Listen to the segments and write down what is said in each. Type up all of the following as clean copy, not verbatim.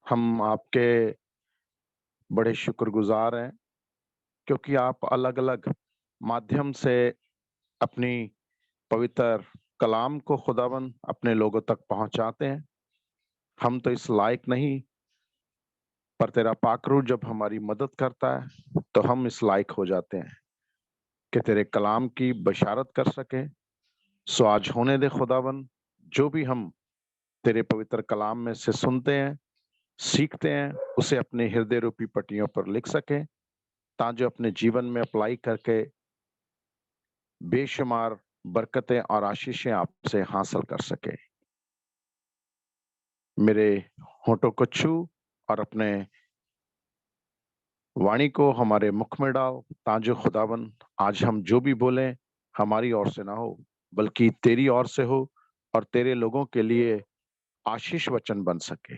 हम आपके बड़े शुक्रगुजार हैं क्योंकि आप अलग-अलग माध्यम से अपनी पवित्र कलाम को खुदावन अपने लोगों तक पहुँचाते हैं। हम तो इस लायक नहीं, पर तेरा पाक रूह जब हमारी मदद करता है, तो हम इस लायक हो जाते हैं कि तेरे कलाम की बशारत कर सकें। सो आज होने दे खुदावन, जो भी हम तेरे पवित्र कलाम में से सुनते हैं, सीखते हैं, उसे अपने हृदय रूपी पट्टियों पर लिख सकें, ताकि अपने जीवन में अप्लाई करके बेशुमार बरकतें और आशीषें आपसे हासिल कर सके। मेरे होठों को छू और अपने वाणी को हमारे मुख में डाल, ताकि खुदावन आज हम जो भी बोलें हमारी ओर से ना हो, बल्कि तेरी ओर से हो और तेरे लोगों के लिए आशीष वचन बन सके।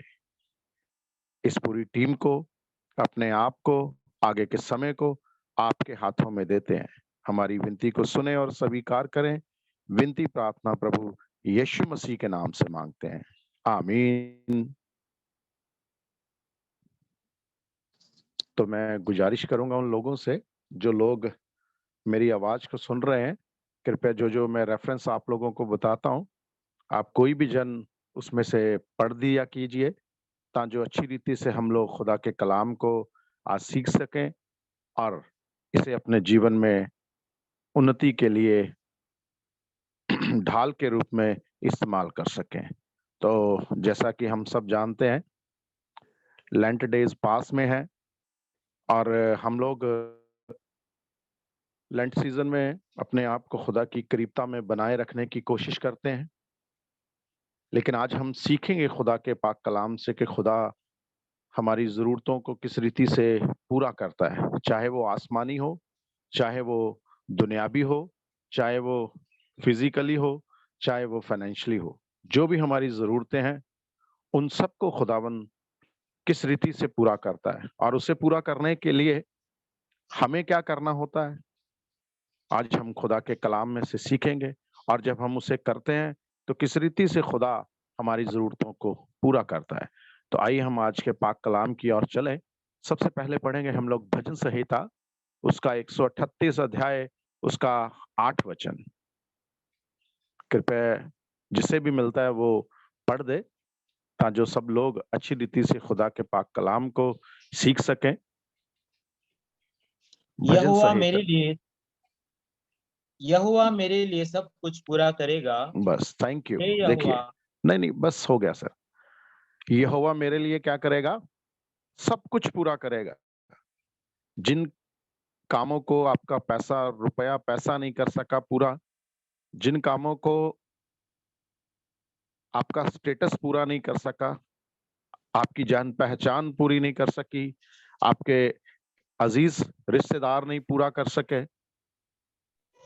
इस पूरी टीम को, अपने आप को, आगे के समय को आपके हाथों में देते हैं। हमारी विनती को सुने और स्वीकार करें। विनती प्रार्थना प्रभु यीशु मसीह के नाम से मांगते हैं, आमीन। तो मैं गुजारिश करूंगा उन लोगों से जो लोग मेरी आवाज को सुन रहे हैं, कृपया जो जो मैं रेफरेंस आप लोगों को बताता हूं, आप कोई भी जन उसमें से पढ़ दिया कीजिए, ताकि जो अच्छी रीति से हम लोग खुदा के कलाम को आज सीख सकें और इसे अपने जीवन में उन्नति के लिए ढाल के रूप में इस्तेमाल कर सकें। तो जैसा कि हम सब जानते हैं, लेंट डेज पास में है और हम लोग लेंट सीजन में अपने आप को खुदा की करीबता में बनाए रखने की कोशिश करते हैं। लेकिन आज हम सीखेंगे खुदा के पाक कलाम से कि खुदा हमारी ज़रूरतों को किस रीति से पूरा करता है, चाहे वो आसमानी हो, चाहे वो दुनियावी हो, चाहे वो फिजिकली हो, चाहे वो फाइनेंशियली हो। जो भी हमारी ज़रूरतें हैं, उन सबको खुदावन किस रीति से पूरा करता है और उसे पूरा करने के लिए हमें क्या करना होता है, आज हम खुदा के कलाम में से सीखेंगे। और जब हम उसे करते हैं, तो किस रीति से खुदा हमारी ज़रूरतों को पूरा करता है। तो आइए हम आज के पाक कलाम की ओर चलें। सबसे पहले पढ़ेंगे हम लोग भजन संहिता, उसका 138 अध्याय, उसका 8 वचन। कृपया जिसे भी मिलता है वो पढ़ दे, ताकि जो सब लोग अच्छी रीति से खुदा के पाक कलाम को सीख सकें। भजन यहोवा संहिता, मेरे लिए सब कुछ पूरा करेगा। बस थैंक यू। हे देखिए, यहोवा, नहीं बस हो गया सर। यहोवा मेरे लिए क्या करेगा? सब कुछ पूरा करेगा। जिन कामों को आपका पैसा, रुपया, पैसा नहीं कर सका पूरा, जिन कामों को आपका स्टेटस पूरा नहीं कर सका, आपकी जान पहचान पूरी नहीं कर सकी, आपके अजीज रिश्तेदार नहीं पूरा कर सके,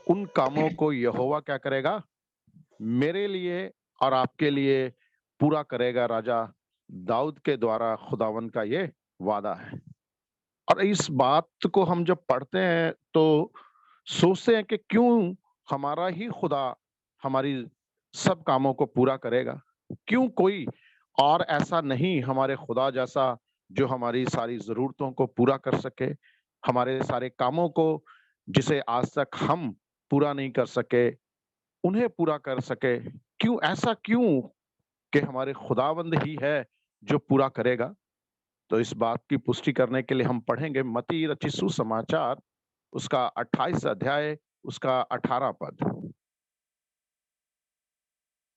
उन कामों को यहोवा क्या करेगा? मेरे लिए और आपके लिए पूरा करेगा। राजा दाऊद के द्वारा खुदावन का ये वादा है। और इस बात को हम जब पढ़ते हैं तो सोचते हैं कि क्यों हमारा ही खुदा हमारी सब कामों को पूरा करेगा? क्यों कोई और ऐसा नहीं हमारे खुदा जैसा जो हमारी सारी ज़रूरतों को पूरा कर सके, हमारे सारे कामों को जिसे आज तक हम पूरा नहीं कर सके, उन्हें पूरा कर सके। क्यों ऐसा क्यों कि हमारे खुदावंद ही है जो पूरा करेगा? तो इस बात की पुष्टि करने के लिए हम पढ़ेंगे मत्ती रचित सुसमाचार, उसका 28 अध्याय, उसका 18 पद।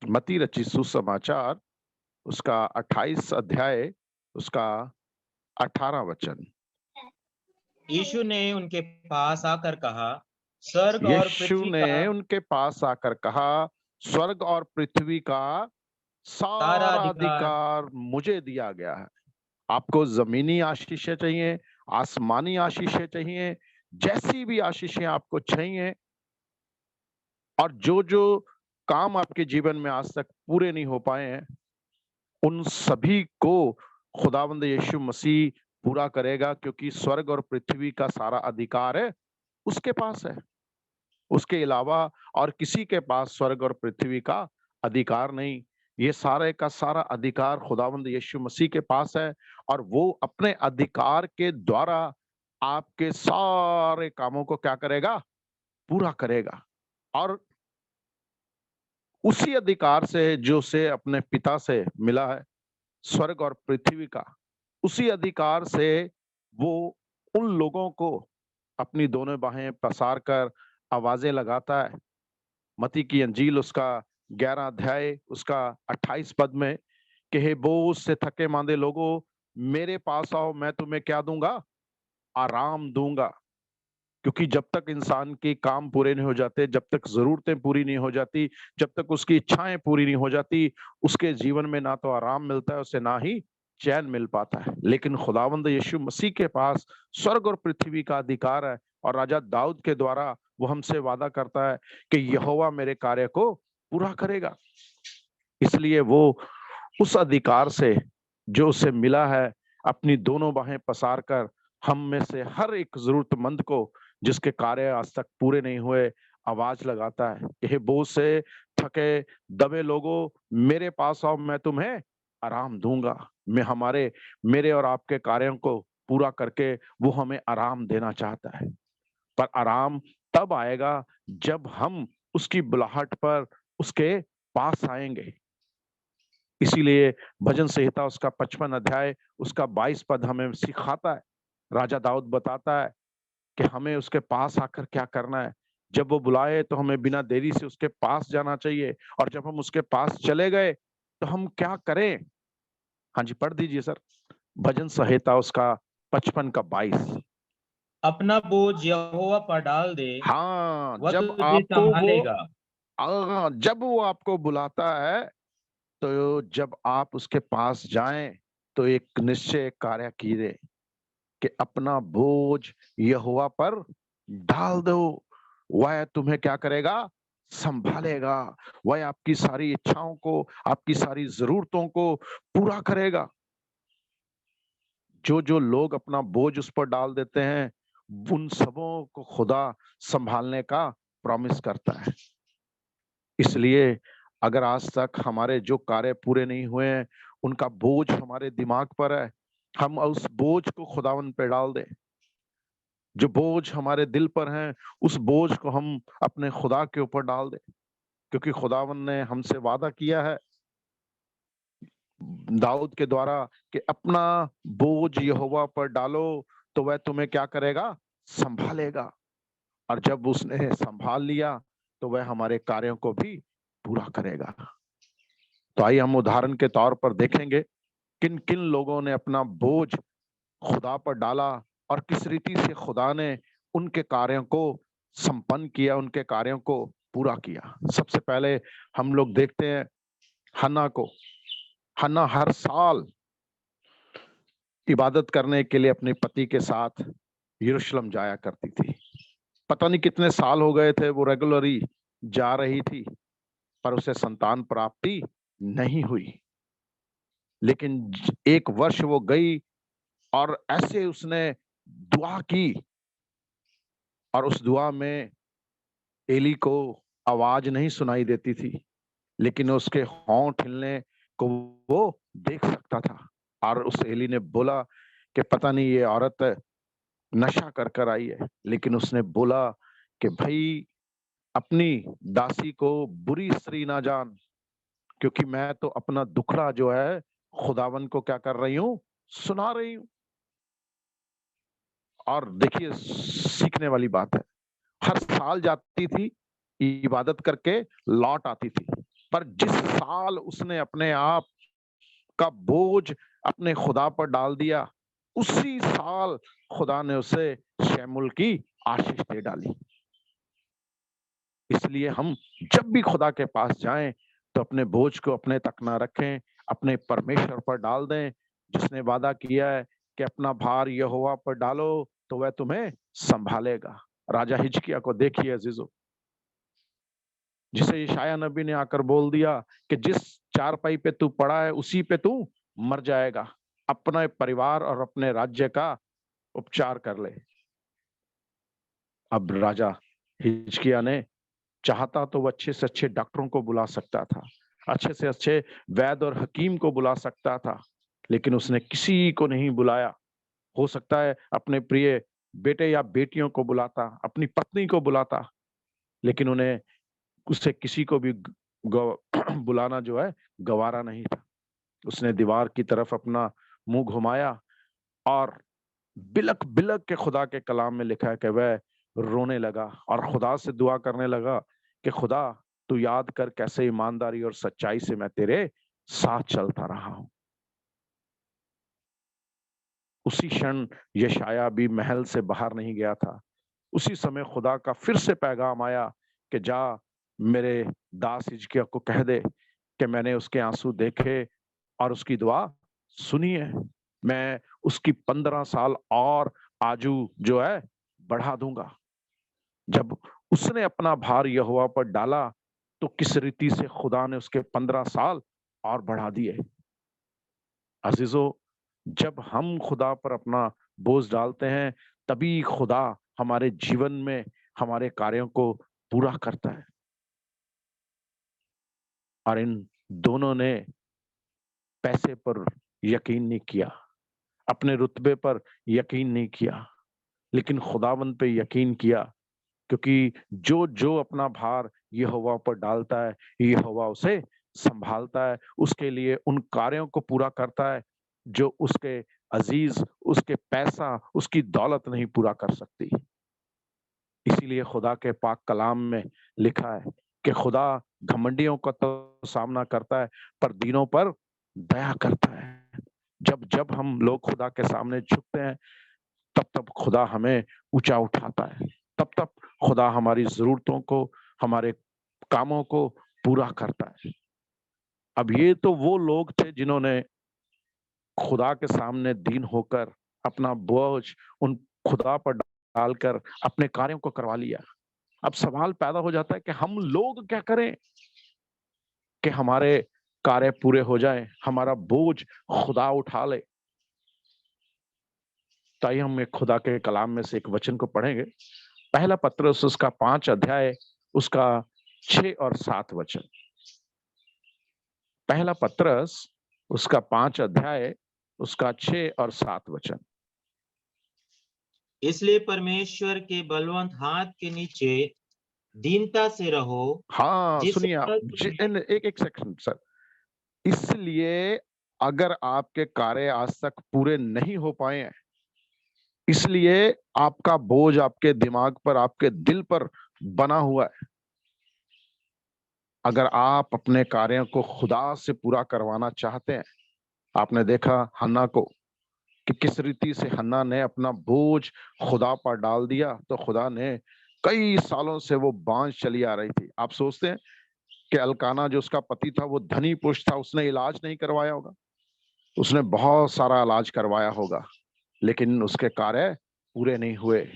मत्ती रचित सुसमाचार, उसका 28 अध्याय, उसका 18 वचन। यीशु ने उनके पास आकर कहा, स्वर्ग और यीशु पृथ्वी का ने उनके पास आकर कहा, स्वर्ग और पृथ्वी का सारा सारा अधिकार अधिकार मुझे दिया गया है। आपको जमीनी आशीषें चाहिए, आसमानी आशीषें चाहिए, जैसी भी आशीषें आपको चाहिए, और जो जो काम आपके जीवन में आज तक पूरे नहीं हो पाए हैं, उन सभी को खुदावंद यीशु मसीह पूरा करेगा, क्योंकि स्वर्ग और पृथ्वी का सारा अधिकार है उसके पास है। उसके अलावा और किसी के पास स्वर्ग और पृथ्वी का अधिकार नहीं। ये सारे का सारा अधिकार खुदावंद यीशु मसीह के पास है और वो अपने अधिकार के द्वारा आपके सारे कामों को क्या करेगा? पूरा करेगा। और उसी अधिकार से जो उसे अपने पिता से मिला है, स्वर्ग और पृथ्वी का, उसी अधिकार से वो उन लोगों को अपनी दोनों बाहें पसार कर आवाजें लगाता है। मत्ती की अंजील उसका 11 अध्याय उसका 28 पद में कि हे बोझ से थके मांदे लोगों, मेरे पास आओ, मैं तुम्हें क्या दूंगा? आराम दूंगा। क्योंकि जब तक इंसान के काम पूरे नहीं हो जाते, जब तक जरूरतें पूरी नहीं हो जाती, जब तक उसकी इच्छाएं पूरी नहीं हो जाती, उसके जीवन में ना तो आराम मिलता है उसे, ना ही चैन मिल पाता है। लेकिन खुदावंद यीशु मसीह के पास स्वर्ग और पृथ्वी का अधिकार है और राजा दाऊद के द्वारा वो हमसे वादा करता है कि यहोवा मेरे कार्य को पूरा करेगा। इसलिए वो उस अधिकार से जो उसे मिला है, अपनी दोनों बाहें पसार कर हम में से हर एक जरूरतमंद को जिसके कार्य आज तक पूरे नहीं हुए आवाज लगाता है कि हे बोझ से थके दबे लोगों, मेरे पास आओ, मैं तुम्हें आराम दूंगा। मैं मेरे और आपके कार्यों को पूरा करके वो हमें आराम देना चाहता है। पर आराम तब आएगा जब हम उसकी बुलाहट पर उसके पास आएंगे। इसीलिए भजन संहिता उसका 55 अध्याय उसका 22 पद हमें सिखाता है। राजा दाऊद बताता है कि हमें उसके पास आकर क्या करना है। जब वो बुलाए तो हमें बिना देरी से उसके पास जाना चाहिए, और जब हम उसके पास चले गए तो हम क्या करें? हाँ जी, पढ़ दीजिए सर। भजन संहिता उसका 55 का 22। अपना बोझ यहोवा पर डाल दे, हाँ, वह तुझे संभालेगा। जब वो आपको बुलाता है, तो जब आप उसके पास जाएं तो एक निश्चय कार्य कीजिए कि अपना बोझ यहोवा पर डाल दो। वह तुम्हें क्या करेगा? संभालेगा। वह आपकी सारी इच्छाओं को, आपकी सारी जरूरतों को पूरा करेगा। जो जो लोग अपना बोझ उस पर डाल देते हैं, उन सबों को खुदा संभालने का प्रॉमिस करता है। इसलिए अगर आज तक हमारे जो कार्य पूरे नहीं हुए हैं, उनका बोझ हमारे दिमाग पर है, हम उस बोझ को खुदावन पे डाल दें। जो बोझ हमारे दिल पर हैं, उस बोझ को हम अपने खुदा के ऊपर डाल दें, क्योंकि खुदावन ने हमसे वादा किया है दाऊद के द्वारा कि अपना बोझ यहोवा पर डालो तो वह तुम्हें क्या करेगा? संभालेगा। और जब उसने संभाल लिया तो वह हमारे कार्यों को भी पूरा करेगा। तो आइए हम उदाहरण के तौर पर देखेंगे किन किन लोगों ने अपना बोझ खुदा पर डाला और किस रीति से खुदा ने उनके कार्यों को संपन्न किया, उनके कार्यों को पूरा किया। सबसे पहले हम लोग देखते हैं हन्ना को। हन्ना हर साल इबादत करने के लिए अपने पति के साथ यरूशलेम जाया करती थी। पता नहीं कितने साल हो गए थे वो रेगुलरली जा रही थी, पर उसे संतान प्राप्ति नहीं हुई। लेकिन एक वर्ष वो गई और ऐसे उसने दुआ की, और उस दुआ में एली को आवाज नहीं सुनाई देती थी, लेकिन उसके होंठ हिलने को वो देख सकता था। और उस एली ने बोला कि पता नहीं ये औरत नशा कर कर आई है, लेकिन उसने बोला कि भाई अपनी दासी को बुरी स्त्री ना जान, क्योंकि मैं तो अपना दुखड़ा जो है खुदावन को क्या कर रही हूँ? सुना रही हूँ। और देखिए सीखने वाली बात है, हर साल जाती थी, इबादत करके लौट आती थी, पर जिस साल उसने अपने आप का बोझ अपने खुदा पर डाल दिया, उसी साल खुदा ने उसे शैमुल की आशीष दे डाली। इसलिए हम जब भी खुदा के पास जाएं तो अपने बोझ को अपने तक ना रखें, अपने परमेश्वर पर डाल दें, जिसने वादा किया है कि अपना भार यहोवा पर डालो तो वह तुम्हें संभालेगा। राजा हिजकिय्याह को देखिए अजीजों, जिसे यशायाह नबी ने आकर बोल दिया कि जिस चारपाई पे तू पड़ा है उसी पे तू मर जाएगा, अपने परिवार और अपने राज्य का उपचार कर ले। अब राजा हिजकिय्याह ने चाहता तो वो अच्छे से अच्छे डॉक्टरों को बुला सकता था, अच्छे से अच्छे वैद और हकीम को बुला सकता था, लेकिन उसने किसी को नहीं बुलाया। हो सकता है अपने प्रिय बेटे या बेटियों को बुलाता, अपनी पत्नी को बुलाता, लेकिन उन्हें उससे किसी को भी बुलाना जो है गवारा नहीं था। उसने दीवार की तरफ अपना मुंह घुमाया और बिलक बिलक के खुदा के कलाम में लिखा है कि वह रोने लगा और खुदा से दुआ करने लगा कि खुदा तू याद कर कैसे ईमानदारी और सच्चाई से मैं तेरे साथ चलता रहा हूं। उसी क्षण यशाया भी महल से बाहर नहीं गया था। उसी समय खुदा का फिर से पैगाम आया कि जा मेरे दास हिजकिय्याह को कह दे कि मैंने उसके आंसू देखे और उसकी दुआ सुनी है। मैं उसकी 15 साल और आजू जो है बढ़ा दूंगा। जब उसने अपना भार यहोवा पर डाला तो किस रीति से खुदा ने उसके 15 साल और बढ़ा दिए। अजीजों, जब हम खुदा पर अपना बोझ डालते हैं तभी खुदा हमारे जीवन में हमारे कार्यों को पूरा करता है। और इन दोनों ने पैसे पर यकीन नहीं किया, अपने रुतबे पर यकीन नहीं किया, लेकिन खुदावंद पे यकीन किया, क्योंकि जो जो अपना भार यहोवा पर डालता है यहोवा उसे संभालता है, उसके लिए उन कार्यों को पूरा करता है जो उसके अजीज, उसके पैसा, उसकी दौलत नहीं पूरा कर सकती। इसीलिए खुदा के पाक कलाम में लिखा है कि खुदा घमंडियों का तो सामना करता है पर दीनों पर दया करता है। जब जब हम लोग खुदा के सामने झुकते हैं तब तब खुदा हमें ऊंचा उठाता है, तब तब खुदा हमारी जरूरतों को, हमारे कामों को पूरा करता है। अब ये तो वो लोग थे जिन्होंने खुदा के सामने दीन होकर अपना बोझ उन खुदा पर डालकर अपने कार्यों को करवा लिया। अब सवाल पैदा हो जाता है कि हम लोग क्या करें कि हमारे कार्य पूरे हो जाएं, हमारा बोझ खुदा उठा ले। ताई हम एक खुदा के कलाम में से एक वचन को पढ़ेंगे। पहला पत्रस उसका 5 अध्याय उसका 6 और 7 वचन। पहला पत्रस उसका 5 अध्याय उसका 6 और 7 वचन। इसलिए परमेश्वर के बलवंत हाथ के नीचे दीनता से रहो, हाँ जिससे सुनिए आप, वह तुम्हें एक एक सेकंड सर। इसलिए अगर आपके कार्य आज तक पूरे नहीं हो पाए हैं, इसलिए आपका बोझ आपके दिमाग पर, आपके दिल पर बना हुआ है। अगर आप अपने कार्यों को खुदा से पूरा करवाना चाहते हैं, आपने देखा हन्ना को कि किस रीति से हन्ना ने अपना बोझ खुदा पर डाल दिया, तो खुदा ने कई सालों से वो बांझ चली आ रही थी। आप सोचते हैं कि अल्काना जो उसका पति था वो धनी पुरुष था, उसने इलाज नहीं करवाया होगा? उसने बहुत सारा इलाज करवाया होगा, लेकिन उसके कार्य पूरे नहीं हुए,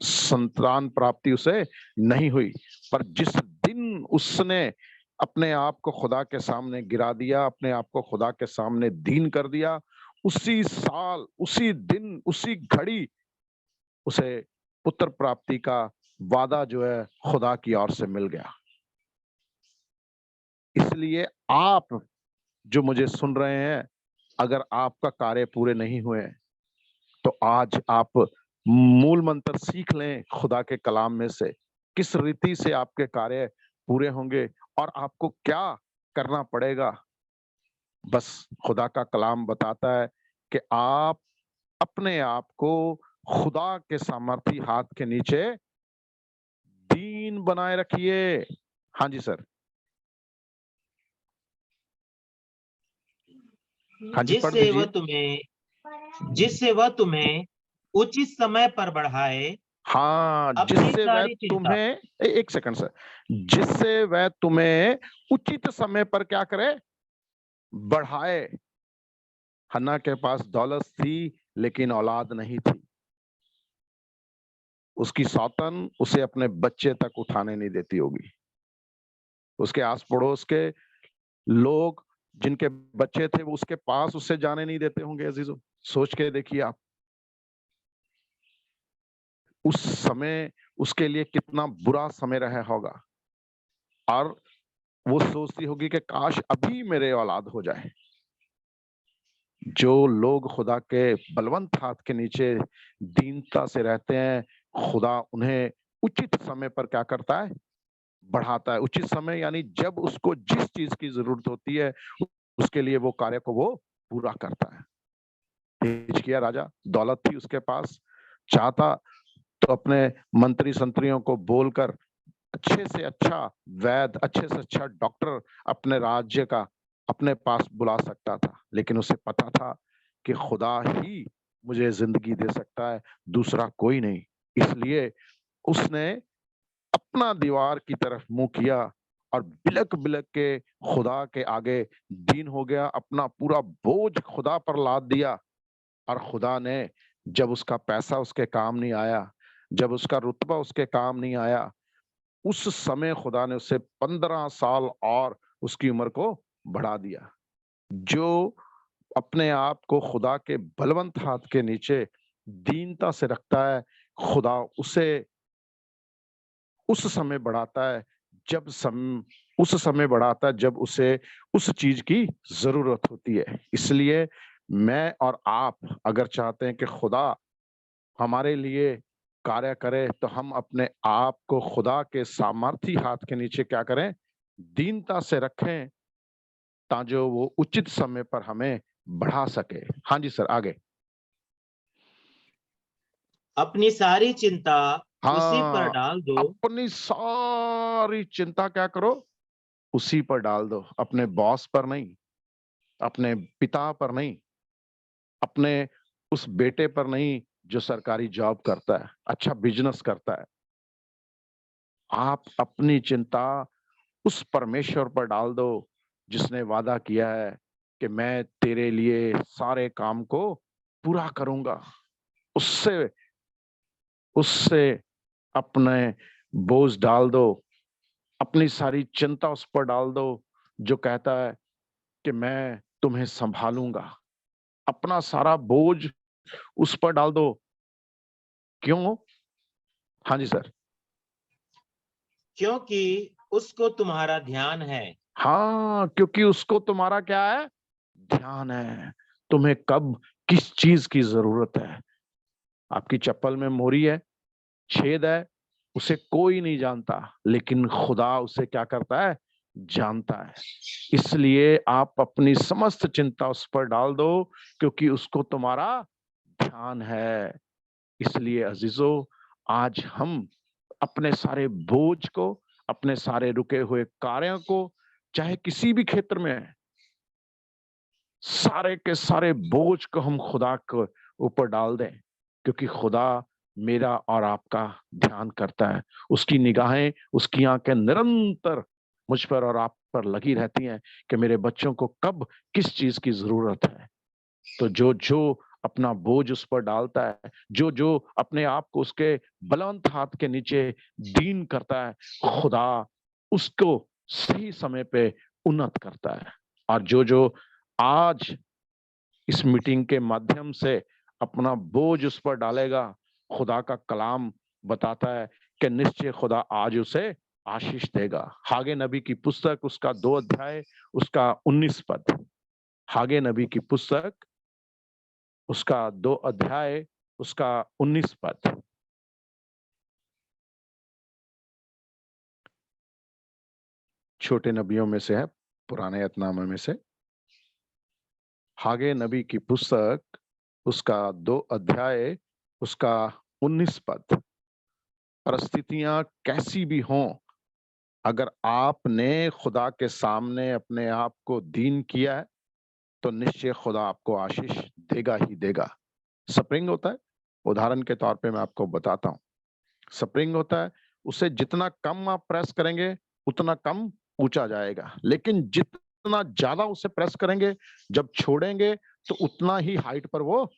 संतान प्राप्ति उसे नहीं हुई। पर जिस दिन उसने अपने आप को खुदा के सामने गिरा दिया, अपने आप को खुदा के सामने दीन कर दिया, उसी साल, उसी दिन, उसी घड़ी उसे पुत्र प्राप्ति का वादा जो है खुदा की ओर से मिल गया। इसलिए आप जो मुझे सुन रहे हैं, अगर आपका कार्य पूरे नहीं हुए तो आज आप मूल मंत्र सीख लें खुदा के कलाम में से, किस रीति से आपके कार्य पूरे होंगे और आपको क्या करना पड़ेगा। बस खुदा का कलाम बताता है कि आप अपने आप को खुदा के सामर्थी हाथ के नीचे दीन बनाए रखिए। हाँ जी सर। हाँ जी पढ़ दीजिए। जिससे वह तुम्हें उचित समय पर बढ़ाए, हाँ, अपनी जिससे वह सारी चिंता। तुम्हें एक सेकंड सर, जिससे वह तुम्हें उचित समय पर क्या करे, बढ़ाए। हन्ना के पास दौलत थी लेकिन औलाद नहीं थी। उसकी सौतन उसे अपने बच्चे तक उठाने नहीं देती होगी। उसके आस पड़ोस के लोग जिनके बच्चे थे वो उसके पास उससे जाने नहीं देते होंगे। अजीजों, सोच के देखिए आप, उस समय उसके लिए कितना बुरा समय रहा होगा। और वो सोचती होगी कि काश अभी मेरे औलाद हो जाए। जो लोग खुदा के बलवंत हाथ के नीचे दीनता से रहते हैं, खुदा उन्हें उचित समय पर क्या करता है? बढ़ाता है। उचित समय यानी जब उसको जिस चीज की जरूरत होती है, उसके लिए वो कार्य को वो पूरा करता है। हिजकिय्याह राजा, दौलत थी उसके पास, चाहता तो अपने मंत्री संतरियों को बोलकर अच्छे से अच्छा वैद्य, अच्छे से अच्छा डॉक्टर अपने राज्य का अपने पास बुला सकता था, लेकिन उसे पता था कि खुदा ही मुझे जिंदगी दे सकता है, दूसरा कोई नहीं। इसलिए उसने अपना दीवार की तरफ मुंह किया और बिलक बिलक के खुदा के आगे दीन हो गया, अपना पूरा बोझ खुदा पर लाद दिया। और खुदा ने, जब उसका पैसा उसके काम नहीं आया, जब उसका रुतबा उसके काम नहीं आया, उस समय खुदा ने उसे 15 साल और उसकी उम्र को बढ़ा दिया। जो अपने आप को खुदा के बलवंत हाथ के नीचे दीनता से रखता है, खुदा उसे उस समय बढ़ाता है उस समय बढ़ाता है जब उसे उस चीज की जरूरत होती है। इसलिए मैं और आप अगर चाहते हैं कि खुदा हमारे लिए कार्य करे, तो हम अपने आप को खुदा के सामर्थी हाथ के नीचे क्या करें? दीनता से रखें, ताकि वो उचित समय पर हमें बढ़ा सके। हाँ जी सर, आगे। अपनी सारी चिंता उसी पर हाँ, डाल दो। अपनी सारी चिंता क्या करो? उसी पर डाल दो। अपने बॉस पर नहीं, अपने पिता पर नहीं, अपने उस बेटे पर नहीं जो सरकारी जॉब करता है, अच्छा बिजनेस करता है। आप अपनी चिंता उस परमेश्वर पर डाल दो जिसने वादा किया है कि मैं तेरे लिए सारे काम को पूरा करूंगा। उससे उससे अपने बोझ डाल दो, अपनी सारी चिंता उस पर डाल दो जो कहता है कि मैं तुम्हें संभालूंगा। अपना सारा बोझ उस पर डाल दो। क्यों? हाँ जी सर। क्योंकि उसको तुम्हारा ध्यान है। हाँ, क्योंकि उसको तुम्हारा क्या है? ध्यान है। तुम्हें कब किस चीज की जरूरत है। आपकी चप्पल में मोरी है, छेद है, उसे कोई नहीं जानता, लेकिन खुदा उसे क्या करता है? जानता है। इसलिए आप अपनी समस्त चिंता उस पर डाल दो, क्योंकि उसको तुम्हारा ध्यान है। इसलिए अजीजों, आज हम अपने सारे बोझ को, अपने सारे रुके हुए कार्यों को, चाहे किसी भी क्षेत्र में है, सारे के सारे बोझ को हम खुदा के ऊपर डाल दें, क्योंकि खुदा मेरा और आपका ध्यान करता है। उसकी निगाहें, उसकी आंखें निरंतर मुझ पर और आप पर लगी रहती हैं कि मेरे बच्चों को कब किस चीज की जरूरत है। तो जो जो अपना बोझ उस पर डालता है, जो जो अपने आप को उसके बलवंत हाथ के नीचे दीन करता है, खुदा उसको सही समय पे उन्नत करता है। और जो जो आज इस मीटिंग के माध्यम से अपना बोझ उस पर डालेगा, खुदा का कलाम बताता है कि निश्चय खुदा आज उसे आशीष देगा। हागे नबी की पुस्तक, उसका 2 अध्याय, उसका 19 पद। हागे नबी की पुस्तक, उसका 2 अध्याय, उसका 19 पद। छोटे नबियों में से है, पुराने यतनामे में से। हागे नबी की पुस्तक, उसका 2 अध्याय, उसका 19 पद। परिस्थितियां कैसी भी हों, अगर आपने खुदा के सामने अपने आप को दीन किया है, तो निश्चय खुदा आपको आशीष देगा ही देगा। स्प्रिंग होता है, उदाहरण के तौर पे मैं आपको बताता हूँ। स्प्रिंग होता है, उसे जितना कम आप प्रेस करेंगे उतना कम ऊंचा जाएगा, लेकिन जितना ज्यादा उसे प्रेस करेंगे, जब छोड़ेंगे तो उतना ही हाइट पर वो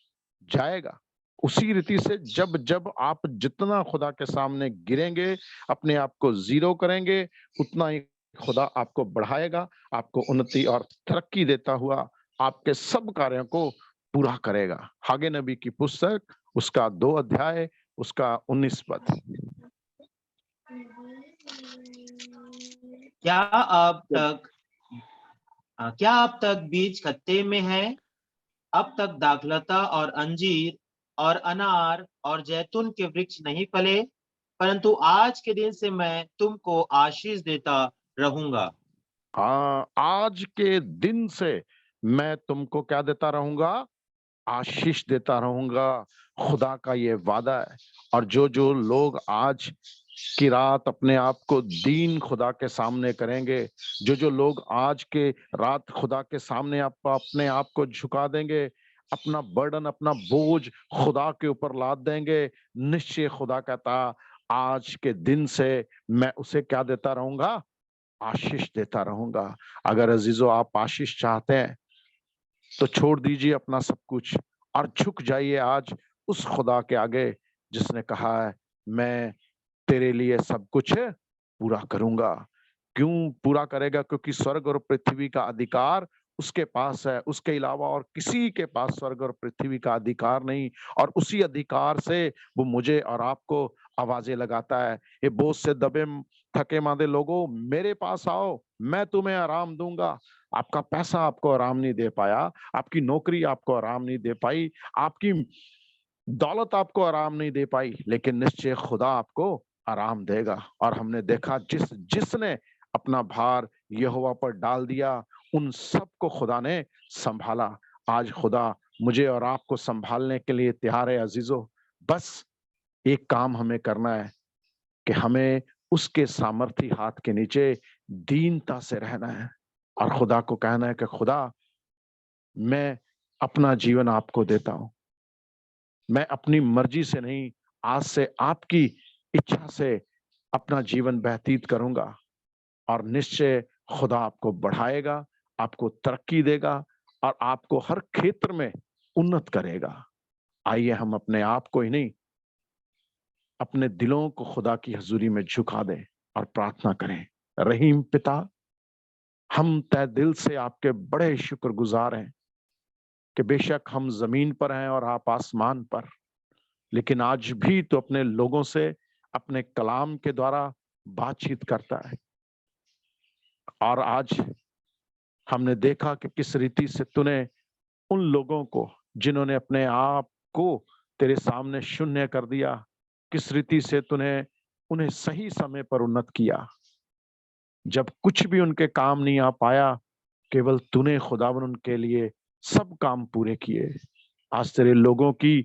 जाएगा। उसी रीति से जब जब आप जितना खुदा के सामने गिरेंगे, अपने आप को जीरो करेंगे, उतना ही खुदा आपको बढ़ाएगा, आपको उन्नति और तरक्की देता हुआ आपके सब कार्यों को पूरा करेगा। हागे नबी की पुस्तक, उसका 2 अध्याय, उसका 19 पद। क्या अब तक बीज खत्ते में है? अब तक दाखलता और अंजीर और अनार और जैतून के वृक्ष नहीं फले, परंतु आज के दिन से मैं तुमको आशीष देता रहूंगा। हाँ, आज के दिन से मैं तुमको क्या देता रहूंगा? आशीष देता रहूंगा। खुदा का ये वादा है। और जो जो लोग आज की रात अपने आप को दीन खुदा के सामने करेंगे, जो जो लोग आज के रात खुदा के सामने अपने आप को झुका देंगे, अपना बर्डन, अपना बोझ खुदा के ऊपर लाद देंगे, निश्चय खुदा कहता आज के दिन से मैं उसे क्या देता रहूंगा? आशीष देता रहूंगा। अगर अजीजो आप आशीष चाहते हैं तो छोड़ दीजिए अपना सब कुछ और झुक जाइए आज उस खुदा के आगे जिसने कहा है मैं तेरे लिए सब कुछ पूरा करूंगा। क्यों पूरा करेगा? क्योंकि स्वर्ग और पृथ्वी का अधिकार उसके पास है, उसके अलावा और किसी के पास स्वर्ग और पृथ्वी का अधिकार नहीं। और उसी अधिकार से वो मुझे और आपको आवाजें लगाता है, ये बोझ से दबे थके मांदे लोगों मेरे पास आओ, मैं तुम्हें आराम दूंगा। आपका पैसा आपको आराम नहीं दे पाया, आपकी नौकरी आपको आराम नहीं दे पाई, आपकी दौलत आपको आराम नहीं दे पाई, लेकिन निश्चय खुदा आपको आराम देगा। और हमने देखा जिसने अपना भार यहोवा पर डाल दिया उन सबको खुदा ने संभाला। आज खुदा मुझे और आपको संभालने के लिए तैयार है अजीजों। बस एक काम हमें करना है कि हमें उसके सामर्थी हाथ के नीचे दीनता से रहना है और खुदा को कहना है कि खुदा मैं अपना जीवन आपको देता हूं, मैं अपनी मर्जी से नहीं, आज से आपकी इच्छा से अपना जीवन व्यतीत करूंगा। और निश्चय खुदा आपको बढ़ाएगा, आपको तरक्की देगा और आपको हर क्षेत्र में उन्नत करेगा। आइए हम अपने आप को ही नहीं, अपने दिलों को खुदा की हजूरी में झुका दें और प्रार्थना करें। रहीम पिता, हम तहे दिल से आपके बड़े शुक्रगुजार हैं कि बेशक हम जमीन पर हैं और आप आसमान पर, लेकिन आज भी तो अपने लोगों से अपने कलाम के द्वारा बातचीत करता है। और आज हमने देखा कि किस रीति से तूने उन लोगों को जिन्होंने अपने आप को तेरे सामने शून्य कर दिया, किस रीति से तूने उन्हें सही समय पर उन्नत किया। जब कुछ भी उनके काम नहीं आ पाया, केवल तूने खुदावन उनके लिए सब काम पूरे किए। आज तेरे लोगों की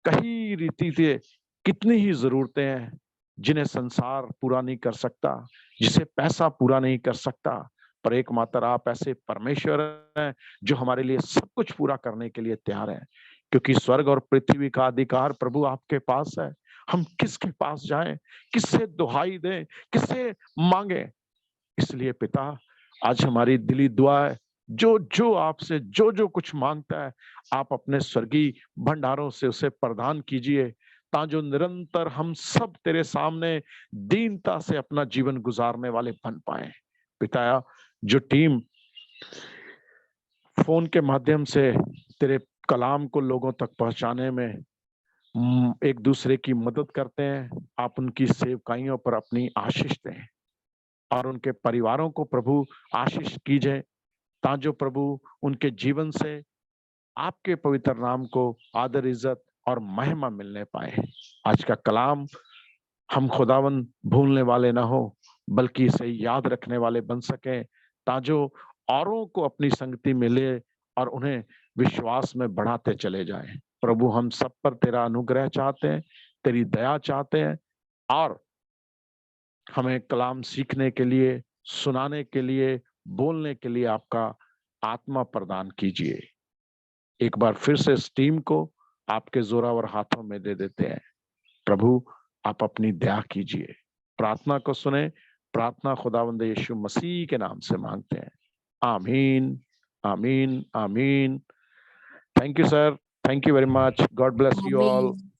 कई रीति से कितनी ही जरूरतें हैं जिन्हें संसार पूरा नहीं कर सकता, जिसे पैसा पूरा नहीं कर सकता, पर एकमात्र आप ऐसे परमेश्वर हैं जो हमारे लिए सब कुछ पूरा करने के लिए तैयार हैं। क्योंकि स्वर्ग और पृथ्वी का अधिकार प्रभु आपके पास है। हम किसके पास जाएं, किससे दुहाई दें, किससे मांगे? इसलिए पिता, आज हमारी दिली दुआ है, जो जो आपसे जो जो कुछ मांगता है आप अपने स्वर्गीय भंडारों से उसे प्रदान कीजिए, ताकि निरंतर हम सब तेरे सामने दीनता से अपना जीवन गुजारने वाले बन पाए। पिता, जो टीम फोन के माध्यम से तेरे कलाम को लोगों तक पहुंचाने में एक दूसरे की मदद करते हैं, आप उनकी सेवकाइयों पर अपनी आशीष दें और उनके परिवारों को प्रभु आशीष कीजिए, ताकि प्रभु उनके जीवन से आपके पवित्र नाम को आदर, इज्जत और महिमा मिलने पाए। आज का कलाम हम खुदावन भूलने वाले ना हो, बल्कि इसे याद रखने वाले बन सके, ताकि औरों को अपनी संगति मिले और उन्हें विश्वास में बढ़ाते चले जाएं। प्रभु, हम सब पर तेरा अनुग्रह चाहते हैं, तेरी दया चाहते हैं और हमें कलाम सीखने के लिए, सुनाने के लिए, बोलने के लिए आपका आत्मा प्रदान कीजिए। एक बार फिर से इस टीम को आपके जोरावर हाथों में दे देते हैं। प्रभु, आप अपनी दया कीजिए, प्रार्थना को सुने। प्रार्थना खुदावंद यीशु मसीह के नाम से मांगते हैं। आमीन, आमीन, आमीन। Thank you sir, thank you very much. God bless you all. आमीन।